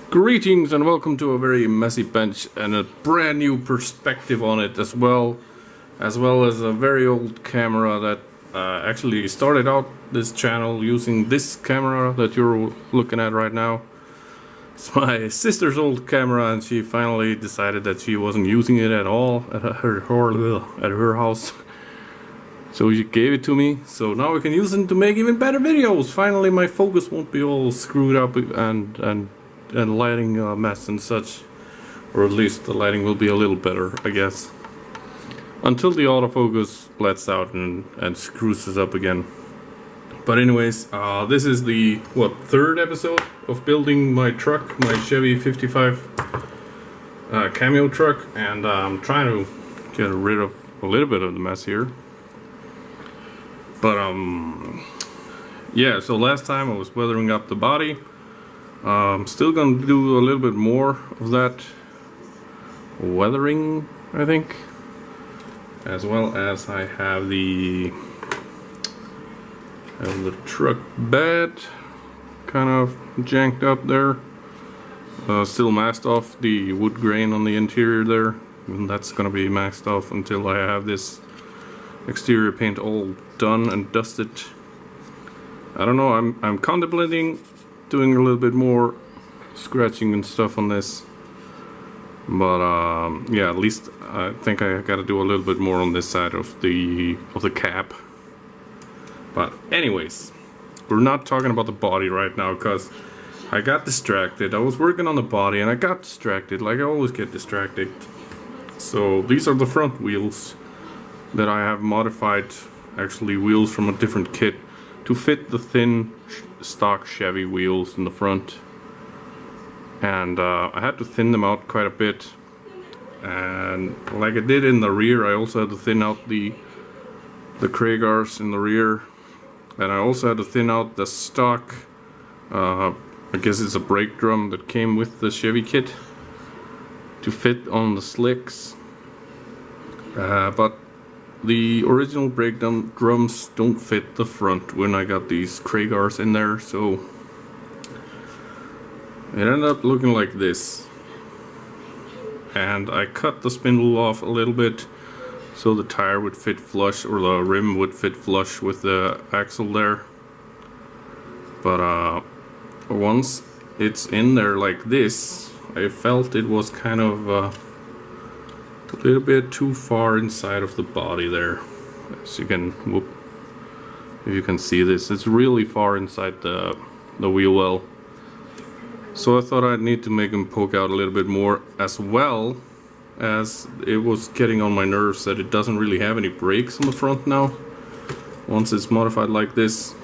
Greetings and welcome to a very messy bench and a brand new perspective on it as well as a very old camera that actually started out this channel using this camera that you're looking at right now. It's my sister's old camera and she finally decided that she wasn't using it at all at her house. So she gave it to me, so now we can use it to make even better videos. Finally my focus won't be all screwed up and lighting mess and such, or at least the lighting will be a little better, I guess, until the autofocus lets out and screws us up again. But anyways, this is the third episode of building my truck, my Chevy 55 Cameo truck, and I'm trying to get rid of a little bit of the mess here. But yeah, so last time I was weathering up the body. I'm still gonna do a little bit more of that weathering, I think, as well as I have the truck bed kind of janked up there. Still masked off the wood grain on the interior there, and that's gonna be maxed off until I have this exterior paint all done and dusted. I don't know, I'm contemplating doing a little bit more scratching and stuff on this, but yeah, at least I think I gotta do a little bit more on this side of the cap. But anyways, we're not talking about the body right now because I got distracted. I was working on the body and I got distracted, like I always get distracted. So these are the front wheels that I have modified, actually wheels from a different kit to fit the thin stock Chevy wheels in the front, and I had to thin them out quite a bit, and like I did in the rear, I also had to thin out the Kragars in the rear, and I also had to thin out the stock I guess it's a brake drum that came with the Chevy kit to fit on the slicks, but the original brake drums don't fit the front when I got these Kragars in there, so it ended up looking like this. And I cut the spindle off a little bit so the tire would fit flush, or the rim would fit flush with the axle there. But once it's in there like this, I felt it was kind of a little bit too far inside of the body there. As you can, if you can see this, it's really far inside the wheel well. So I thought I'd need to make them poke out a little bit more, as well as it was getting on my nerves that it doesn't really have any brakes on the front now once it's modified like this.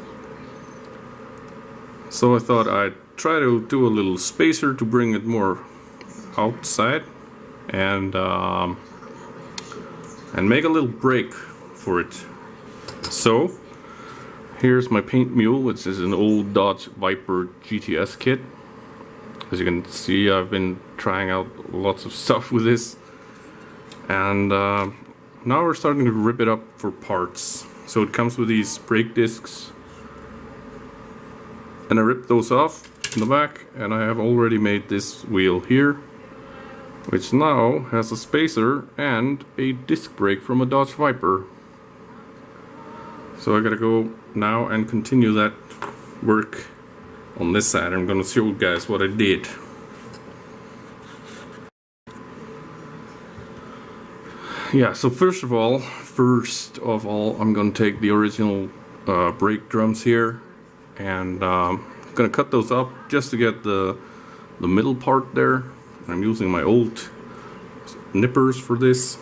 So I thought I'd try to do a little spacer to bring it more outside and make a little break for it. So here's my paint mule, which is an old Dodge Viper GTS kit. As you can see, I've been trying out lots of stuff with this, and now we're starting to rip it up for parts. So it comes with these brake discs, and I ripped those off in the back, and I have already made this wheel here, which now has a spacer and a disc brake from a Dodge Viper. So I gotta go now and continue that work on this side. I'm gonna show you guys what I did. Yeah, so first of all, I'm gonna take the original brake drums here, and I'm gonna cut those up just to get the middle part there. I'm using my old nippers for this.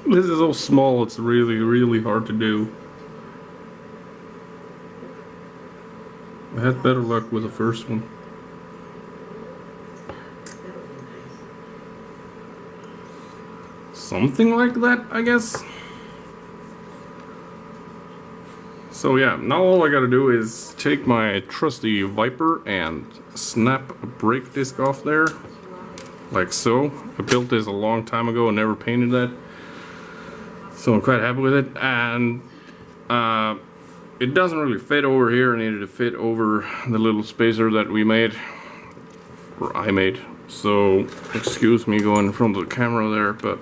This is so small, it's really hard to do. I had better luck with the first one. Something like that, I guess. So yeah, now all I gotta do is take my trusty Viper and snap a brake disc off there, like so. I built this a long time ago and never painted that, so I'm quite happy with it. And it doesn't really fit over here. I needed to fit over the little spacer that we made, or I made. So excuse me going in front of the camera there, but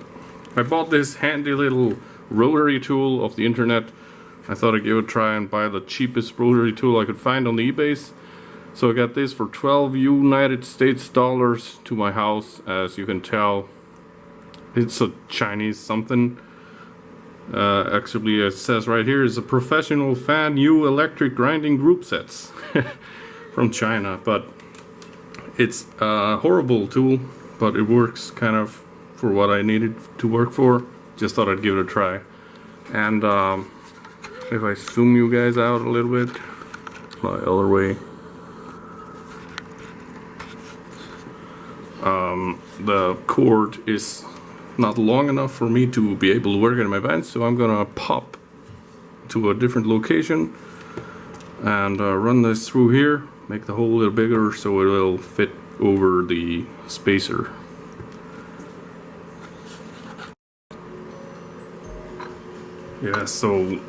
I bought this handy little rotary tool off the internet. I thought I'd give it a try and buy the cheapest rotary tool I could find on the eBays. So I got this for 12 United States dollars to my house. As you can tell, it's a Chinese something. Actually, it says right here is a professional fan new electric grinding group sets from China. But it's a horrible tool, but it works kind of for what I needed to work for. Just thought I'd give it a try. And if I zoom you guys out a little bit, my other way, the cord is not long enough for me to be able to work in my bench, so I'm gonna pop to a different location and run this through here, make the hole a little bigger so it will fit over the spacer. Yeah, so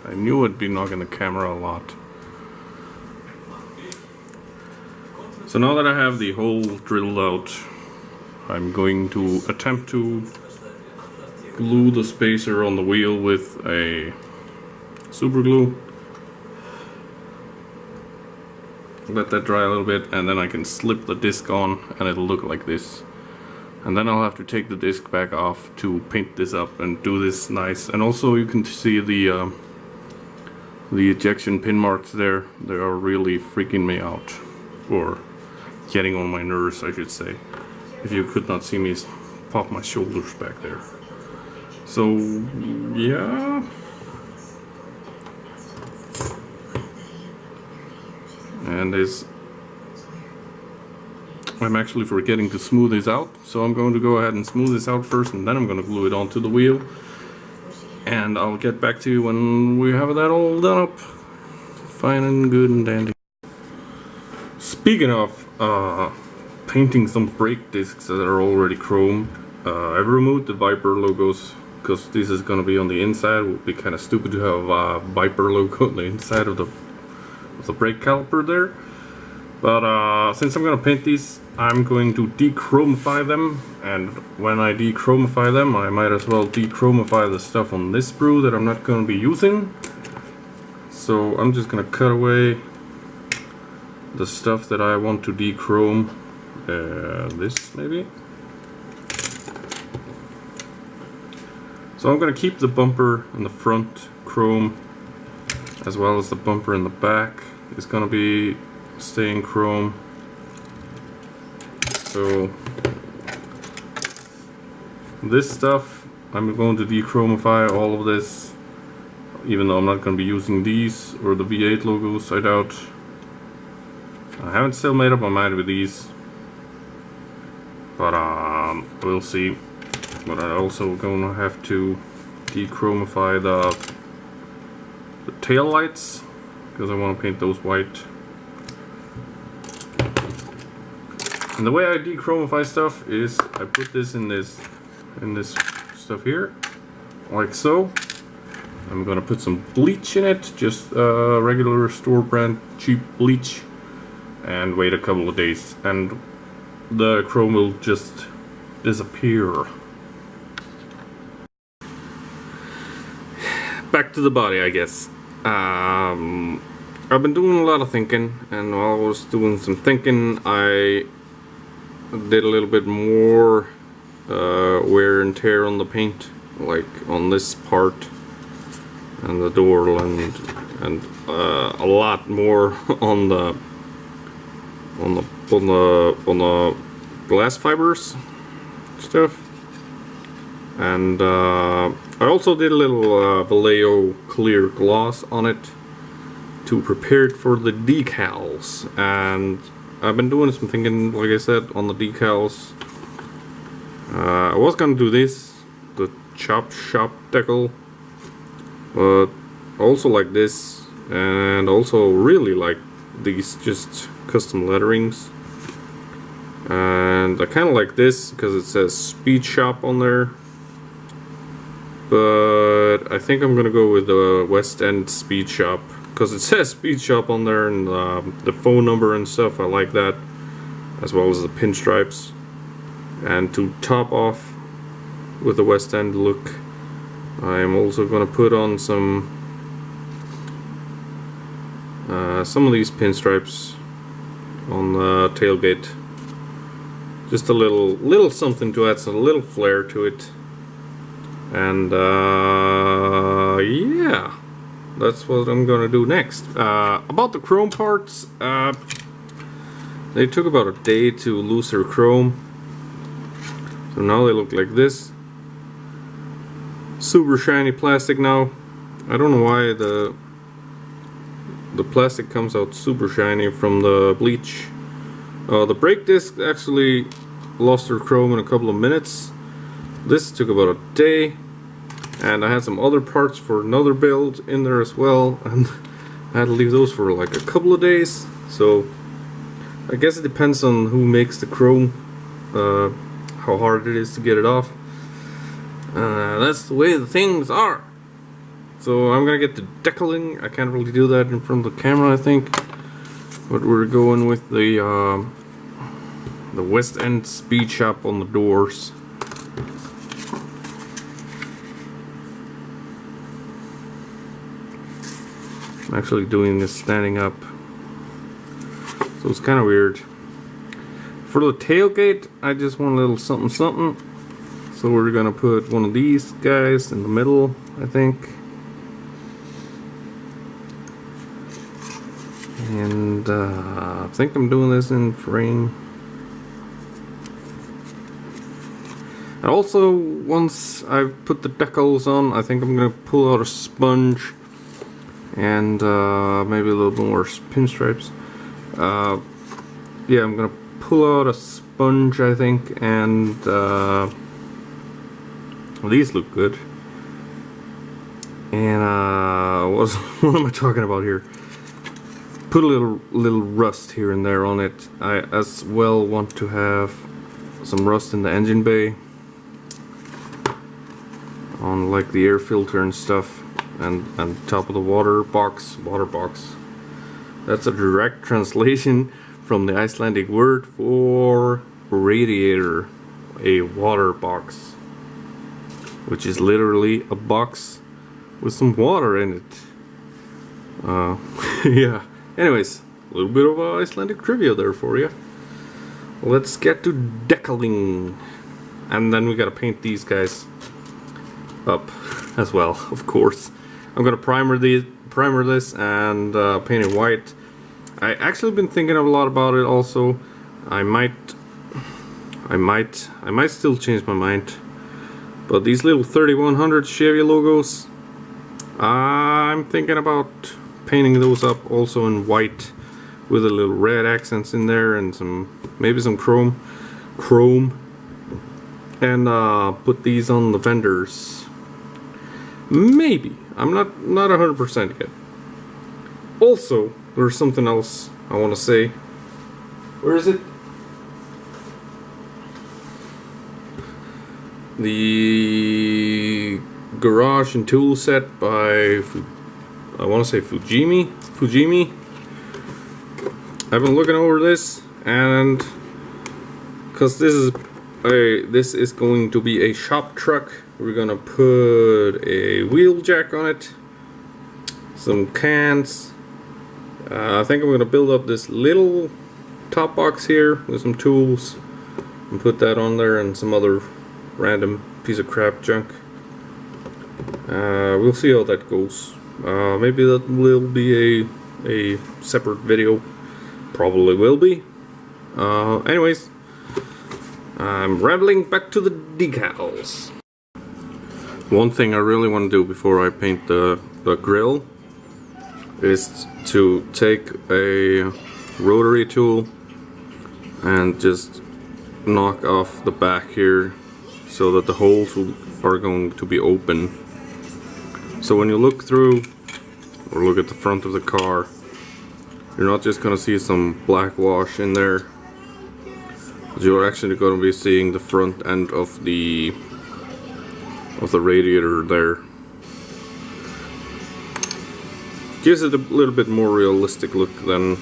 I knew I'd be knocking the camera a lot. So now that I have the hole drilled out, I'm going to attempt to glue the spacer on the wheel with a super glue. Let that dry a little bit, and then I can slip the disc on and it'll look like this. And then I'll have to take the disc back off to paint this up and do this nice. And also you can see the ejection pin marks there. They are really freaking me out, or getting on my nerves, I should say. If you could not see me pop my shoulders back there. So yeah. And I'm actually forgetting to smooth this out, so I'm going to go ahead and smooth this out first, and then I'm going to glue it onto the wheel. And I'll get back to you when we have that all done up, fine and good and dandy. Speaking of painting some brake discs that are already chromed, I've removed the Viper logos because this is going to be on the inside. It would be kind of stupid to have a Viper logo on the inside of the brake caliper there. But since I'm going to paint these, I'm going to dechromify them, and when I dechromify them, I might as well dechromify the stuff on this sprue that I'm not going to be using. So I'm just going to cut away the stuff that I want to dechrome. This maybe. So I'm going to keep the bumper in the front chrome, as well as the bumper in the back is going to be staying chrome. So this stuff I'm going to dechromify all of this, even though I'm not going to be using these or the V8 logos, I doubt. I haven't still made up my mind with these, but we'll see. But I'm also going to have to dechromify the tail lights, because I want to paint those white. And the way I dechromify stuff is I put this in this stuff here, like so. I'm gonna put some bleach in it, just regular store brand cheap bleach, and wait a couple of days, and the chrome will just disappear. Back to the body, I guess. I've been doing a lot of thinking, and while I was doing some thinking, I did a little bit more wear and tear on the paint, like on this part and the door, and a lot more on the glass fibers stuff. And I also did a little Vallejo clear gloss on it to prepare it for the decals. And I've been doing some thinking, like I said, on the decals. I was gonna do this, the chop shop decal, but also like this, and also really like these just custom letterings. And I kind of like this because it says Speed Shop on there, but I think I'm gonna go with the West End Speed Shop because it says Speed Shop on there, and the phone number and stuff. I like that, as well as the pinstripes. And to top off with the West End look, I'm also gonna put on some of these pinstripes on the tailgate. Just a little something to add some little flair to it. And yeah, that's what I'm gonna do next. About the chrome parts, they took about a day to lose their chrome, so now they look like this. Super shiny plastic now. I don't know why the plastic comes out super shiny from the bleach. The brake disc actually lost their chrome in a couple of minutes. This took about a day, and I had some other parts for another build in there as well, and I had to leave those for like a couple of days. So I guess it depends on who makes the chrome, how hard it is to get it off. That's the way the things are. So I'm gonna get the decaling. I can't really do that in front of the camera, I think, but we're going with the West End Speed Shop on the doors. I'm actually doing this standing up, so it's kind of weird. For the tailgate, I just want a little something something, so we're gonna put one of these guys in the middle, I think. And I think I'm doing this in frame. And also, once I've put the decals on, I think I'm gonna pull out a sponge and maybe a little bit more pinstripes. Yeah, I'm gonna pull out a sponge, I think, and well, these look good. And what am I talking about here? Put a little rust here and there on it. I as well want to have some rust in the engine bay, on like the air filter and stuff, and top of the water box. That's a direct translation from the Icelandic word for radiator, a water box, which is literally a box with some water in it. Yeah. Anyways, a little bit of Icelandic trivia there for you. Let's get to decaling, and then we gotta paint these guys up as well, of course. I'm gonna primer this and paint it white. I actually been thinking a lot about it. Also, I might still change my mind. But these little 3100 Chevy logos, I'm thinking about painting those up also in white with a little red accents in there, and maybe some chrome, and put these on the fenders. Maybe. I'm not 100% yet. Also, there's something else I want to say. Where is it? The garage and tool set by, I want to say Fujimi. I've been looking over this, and because this is going to be a shop truck, we're gonna put a wheel jack on it, some cans. I think I'm gonna build up this little top box here with some tools and put that on there, and some other random piece of crap junk. We'll see how that goes. Maybe that will be a separate video. Probably will be. Anyways, I'm rambling back to the decals. One thing I really want to do before I paint the grill is to take a rotary tool and just knock off the back here so that the holes are going to be open. So when you look through or look at the front of the car, you're not just going to see some black wash in there. You're actually going to be seeing the front end of the radiator there. Gives it a little bit more realistic look than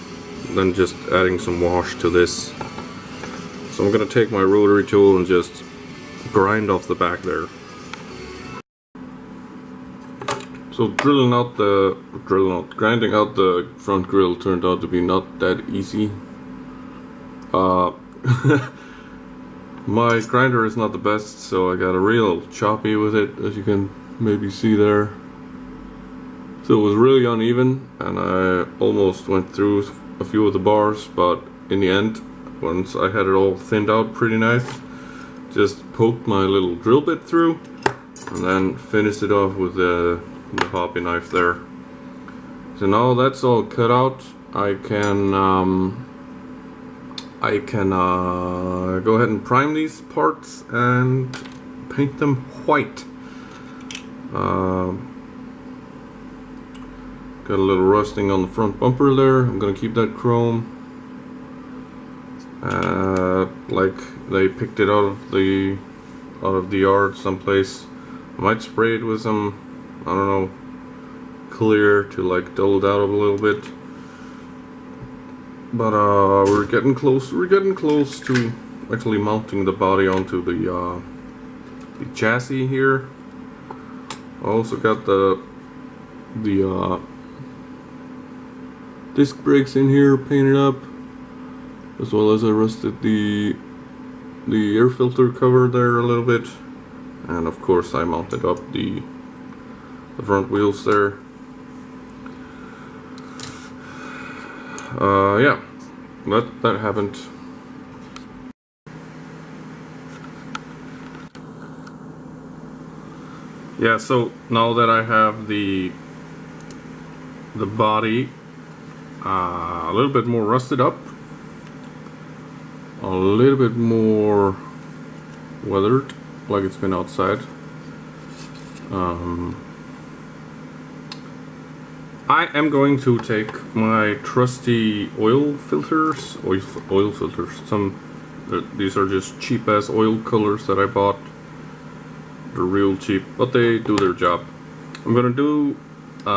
just adding some wash to this. So I'm going to take my rotary tool and just grind off the back there. So grinding out the front grill turned out to be not that easy. My grinder is not the best, so I got a real choppy with it, as you can maybe see there. So it was really uneven, and I almost went through a few of the bars, but in the end, once I had it all thinned out pretty nice, just poked my little drill bit through, and then finished it off with the hobby knife there. So now that's all cut out, I can go ahead and prime these parts and paint them white. Got a little rusting on the front bumper there. I'm gonna keep that chrome. Like they picked it out of the yard someplace. I might spray it with some, I don't know, clear to like dull it out a little bit. But we're getting close to actually mounting the body onto the chassis here. I also got the disc brakes in here painted up, as well as I rusted the air filter cover there a little bit, and of course I mounted up the front wheels there. Yeah, that happened. Yeah, so now that I have the body a little bit more rusted up, a little bit more weathered, like it's been outside, I am going to take my trusty oil filters. These are just cheap ass oil colors that I bought. They're real cheap, but they do their job. I'm gonna do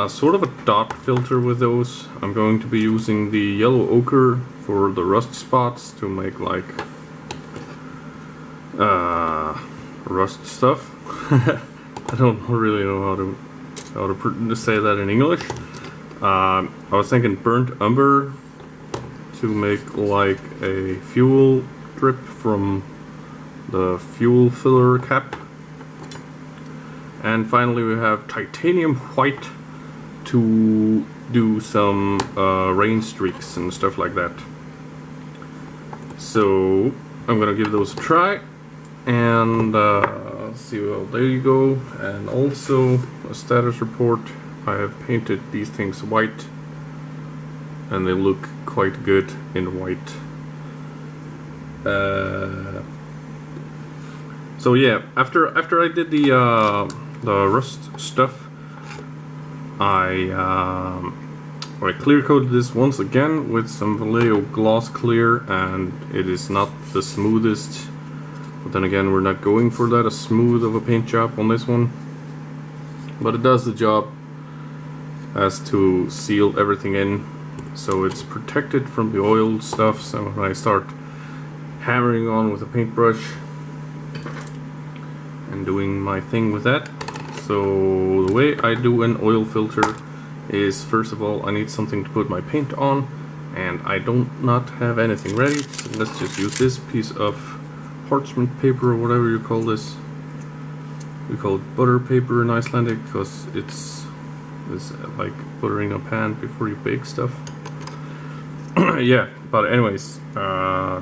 sort of a dot filter with those. I'm going to be using the yellow ochre for the rust spots to make like rust stuff. I don't really know how to say that in English. I was thinking burnt umber to make like a fuel drip from the fuel filler cap. And finally we have titanium white to do some rain streaks and stuff like that. So I'm gonna give those a try and see how they go. And also a status report. I have painted these things white and they look quite good in white. So yeah, after I did the rust stuff, I clear coated this once again with some Vallejo gloss clear, and it is not the smoothest, but then again we're not going for that as smooth of a paint job on this one, but it does the job as to seal everything in, so it's protected from the oil stuff. So when I start hammering on with a paintbrush and doing my thing with that, so the way I do an oil filter is, first of all, I need something to put my paint on, and I don't not have anything ready, so let's just use this piece of parchment paper or whatever you call this. We call it butter paper in Icelandic because it's like buttering a pan before you bake stuff. Yeah, but anyways,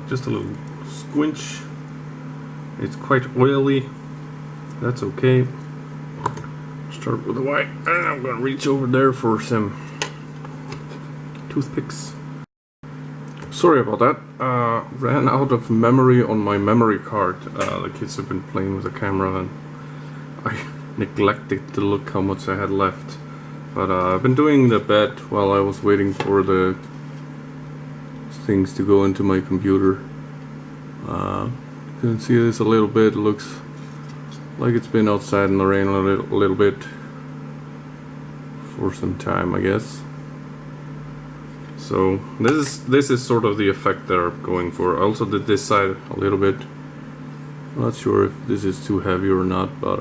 just a little squinch. It's quite oily, that's okay. Start with the white, and I'm gonna reach over there for some toothpicks. Sorry about that. Ran out of memory on my memory card. The kids have been playing with the camera and I neglected to look how much I had left. But I've been doing the bed while I was waiting for the things to go into my computer. You can see this a little bit. It looks like it's been outside in the rain a little bit for some time, I guess. So this is sort of the effect that I'm going for. I also did this side a little bit. I'm not sure if this is too heavy or not, but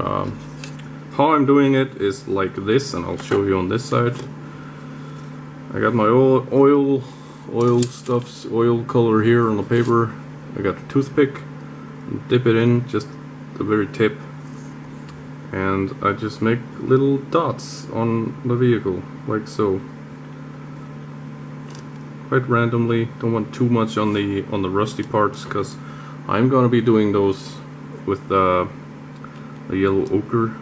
how I'm doing it is like this, and I'll show you on this side. I got my oil color here on the paper. I got a toothpick, and dip it in just the very tip, and I just make little dots on the vehicle like so. Quite randomly. Don't want too much on the rusty parts, because I'm gonna be doing those with the yellow ochre.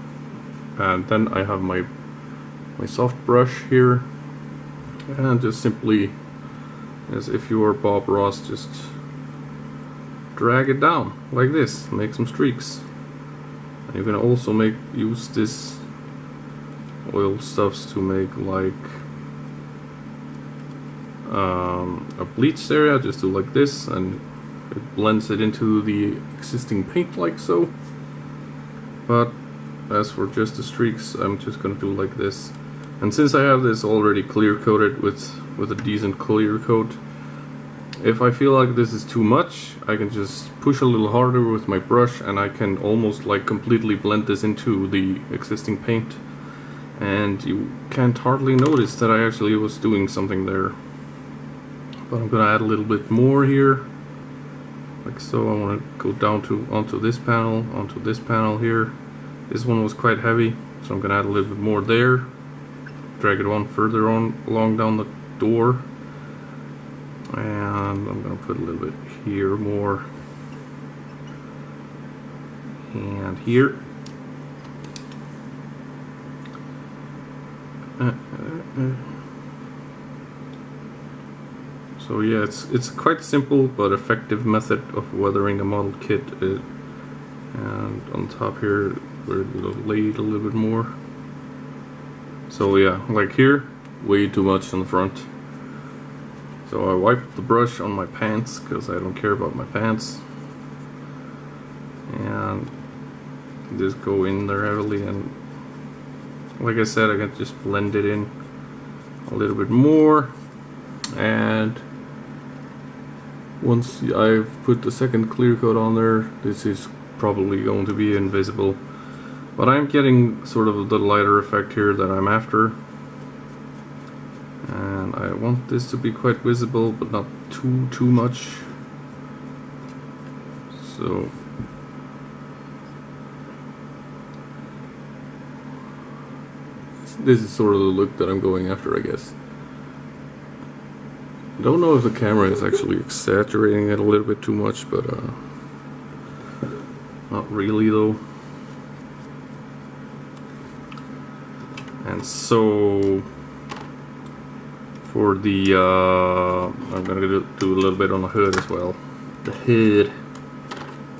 And then I have my soft brush here, and just simply, as if you were Bob Ross, just drag it down like this, make some streaks. And you can also use this oil stuffs to make like a bleached area. Just do like this, and it blends it into the existing paint like so. But as for just the streaks, I'm just gonna do like this. And since I have this already clear coated with a decent clear coat, if I feel like this is too much, I can just push a little harder with my brush, and I can almost like completely blend this into the existing paint, and you can't hardly notice that I actually was doing something there. But I'm gonna add a little bit more here, like so. I want to go down onto this panel here. This one was quite heavy, so I'm gonna add a little bit more there. Drag it on further along down the door, and I'm gonna put a little bit here more, and here. So yeah, it's a quite simple but effective method of weathering a model kit. And on top here, we're laid a little bit more. So yeah, like here, way too much on the front. So I wipe the brush on my pants, because I don't care about my pants, and just go in there heavily, and like I said, I can just blend it in a little bit more. And once I've put the second clear coat on there, this is probably going to be invisible, but I'm getting sort of the lighter effect here that I'm after, and I want this to be quite visible but not too much. So this is sort of the look that I'm going after, I guess. I don't know if the camera is actually exaggerating it a little bit too much, but not really though. And so for the I'm gonna do a little bit on the hood as well. The hood,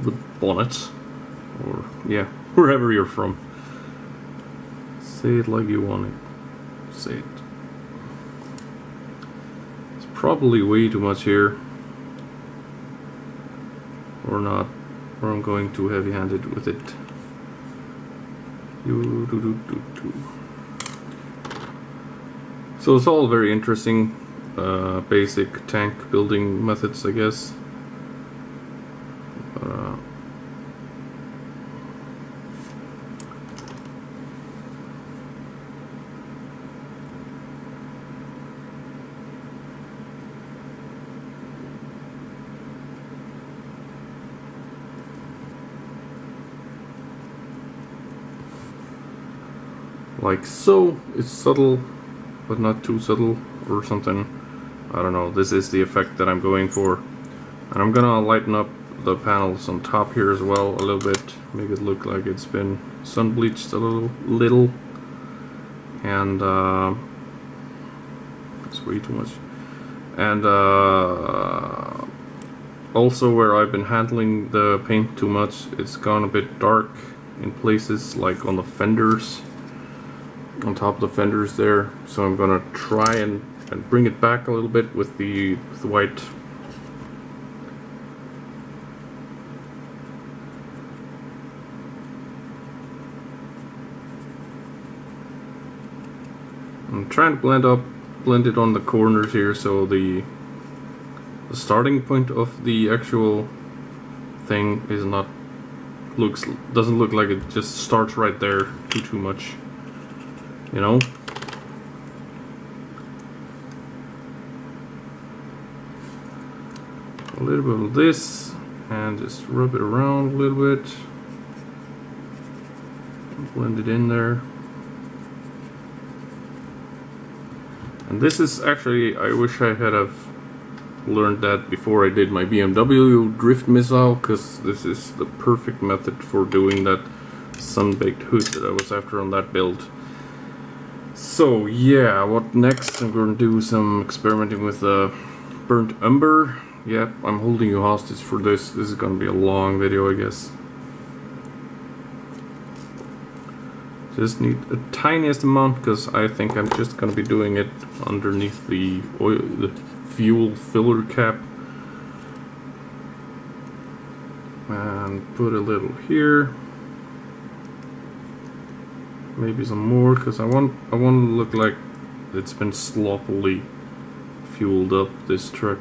the bonnet, or yeah, wherever you're from. Say it like you want it. Say it. It's probably way too much here, or not, or I'm going too heavy-handed with it. So it's all very interesting, basic tank building methods, I guess. Like so. It's subtle, but not too subtle or something. I don't know. This is the effect that I'm going for. And I'm gonna lighten up the panels on top here as well a little bit. Make it look like it's been sun bleached a little. and that's way too much. And also where I've been handling the paint too much, it's gone a bit dark in places, like on the fenders, on top of the fenders there. So I'm gonna try and bring it back a little bit with the white. I'm trying to blend it on the corners here, so the starting point of the actual thing is not doesn't look like it just starts right there too much, you know. A little bit of this and just rub it around a little bit, blend it in there. And this is actually, I wish I had have learned that before I did my BMW drift missile, because this is the perfect method for doing that sun-baked hood that I was after on that build. So yeah, what next? I'm going to do some experimenting with burnt umber. Yep, I'm holding you hostage for this. This is going to be a long video, I guess. Just need a tiniest amount, because I think I'm just going to be doing it underneath the oil, the fuel filler cap. And put a little here. Maybe some more, because I want to look like it's been sloppily fueled up, this truck.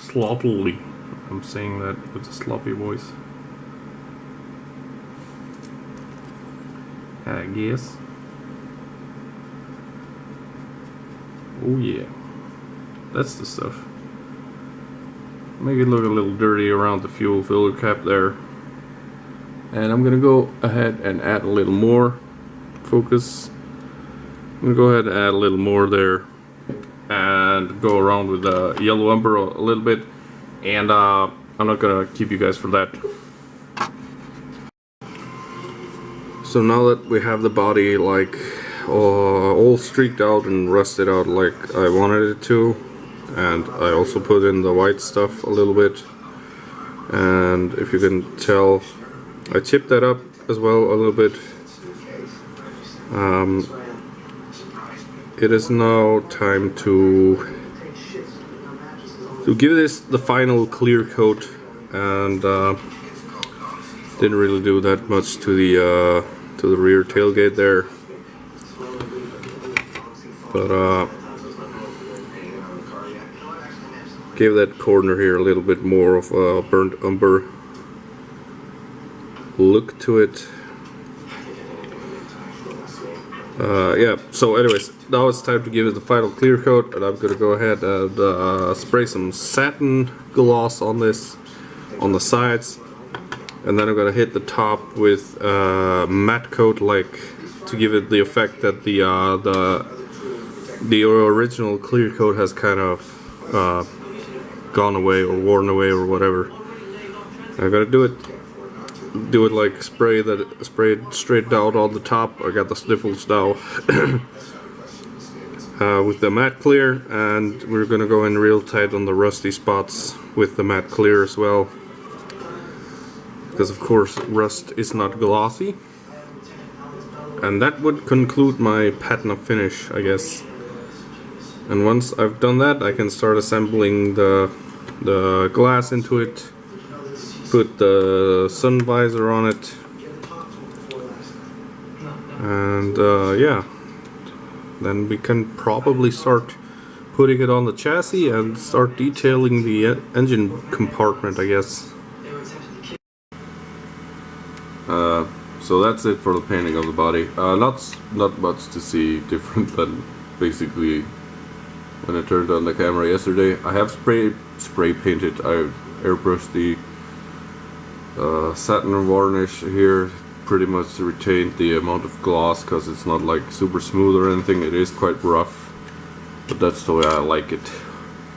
Sloppily. I'm saying that with a sloppy voice, I guess. Oh yeah, that's the stuff. Make it look a little dirty around the fuel filler cap there. And I'm gonna go ahead and add a little more. Focus. I'm gonna go ahead and add a little more there, and go around with the yellow umber a little bit. And I'm not gonna keep you guys for that. So now that we have the body like all streaked out and rusted out like I wanted it to, and I also put in the white stuff a little bit, and if you can tell, I chipped that up as well a little bit. It is now time to give this the final clear coat, and didn't really do that much to the rear tailgate there, but gave that corner here a little bit more of a burnt umber look to it. Yeah, so anyways, now it's time to give it the final clear coat, and I'm gonna go ahead and spray some satin gloss on this, on the sides, and then I'm gonna hit the top with matte coat, like to give it the effect that the original clear coat has kind of gone away or worn away or whatever. I'm gonna do it like spray it straight down on the top. I got the sniffles now. With the matte clear, and we're gonna go in real tight on the rusty spots with the matte clear as well, because of course rust is not glossy. And that would conclude my patina finish, I guess. And once I've done that, I can start assembling the glass into it, put the sun visor on it, and yeah, then we can probably start putting it on the chassis and start detailing the engine compartment, I guess. So that's it for the painting of the body. Not much to see different than basically when I turned on the camera yesterday. I have spray painted. I've airbrushed the satin varnish here, pretty much retained the amount of gloss, because it's not like super smooth or anything. It is quite rough, but that's the way I like it,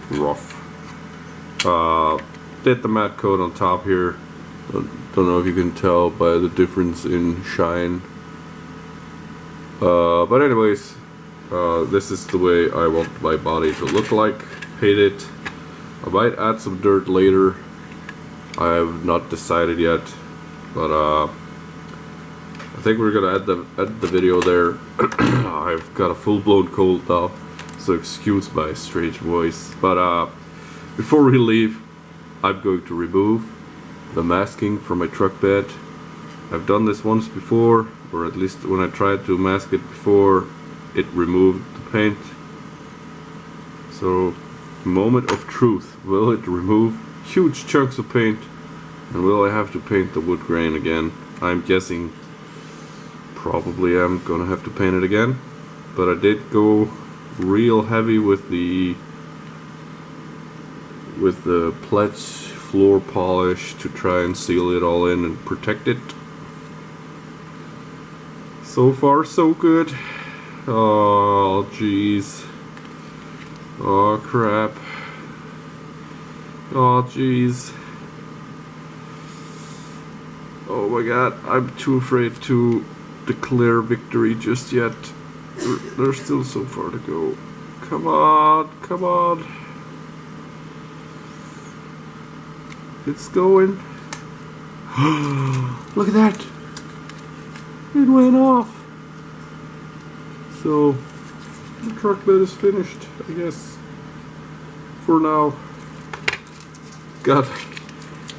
rough. Did the matte coat on top here. Don't know if you can tell by the difference in shine. But anyways, this is the way I want my body to look like. Paint it. I might add some dirt later. I have not decided yet, but I think we're gonna end the video there. I've got a full-blown cold now, so excuse my strange voice. But before we leave, I'm going to remove the masking from my truck bed. I've done this once before, or at least when I tried to mask it before, it removed the paint. So, moment of truth. Will it remove huge chunks of paint? And will I have to paint the wood grain again? I'm guessing probably I'm gonna have to paint it again. But I did go real heavy with the pledge floor polish to try and seal it all in and protect it. So far so good. Oh jeez. Oh crap. Oh jeez. Oh my god, I'm too afraid to declare victory just yet. There's still so far to go. Come on, come on. It's going. Look at that. It went off. So, the truck bed is finished, I guess. For now. God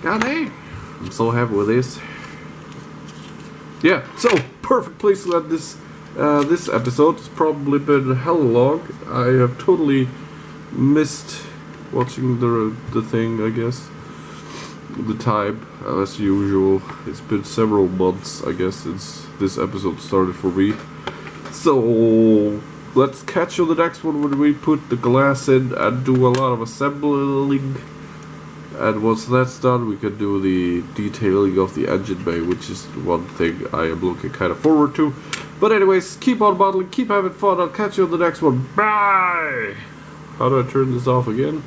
dang. I'm so happy with this. Yeah, so perfect place to end this episode. It's probably been hella long. I have totally missed watching the thing, I guess. The time, as usual. It's been several months, I guess, since this episode started for me. So let's catch you on the next one when we put the glass in and do a lot of assembling. And once that's done, we can do the detailing of the engine bay, which is one thing I am looking kind of forward to. But anyways, keep on modeling, keep having fun. I'll catch you on the next one. Bye! How do I turn this off again?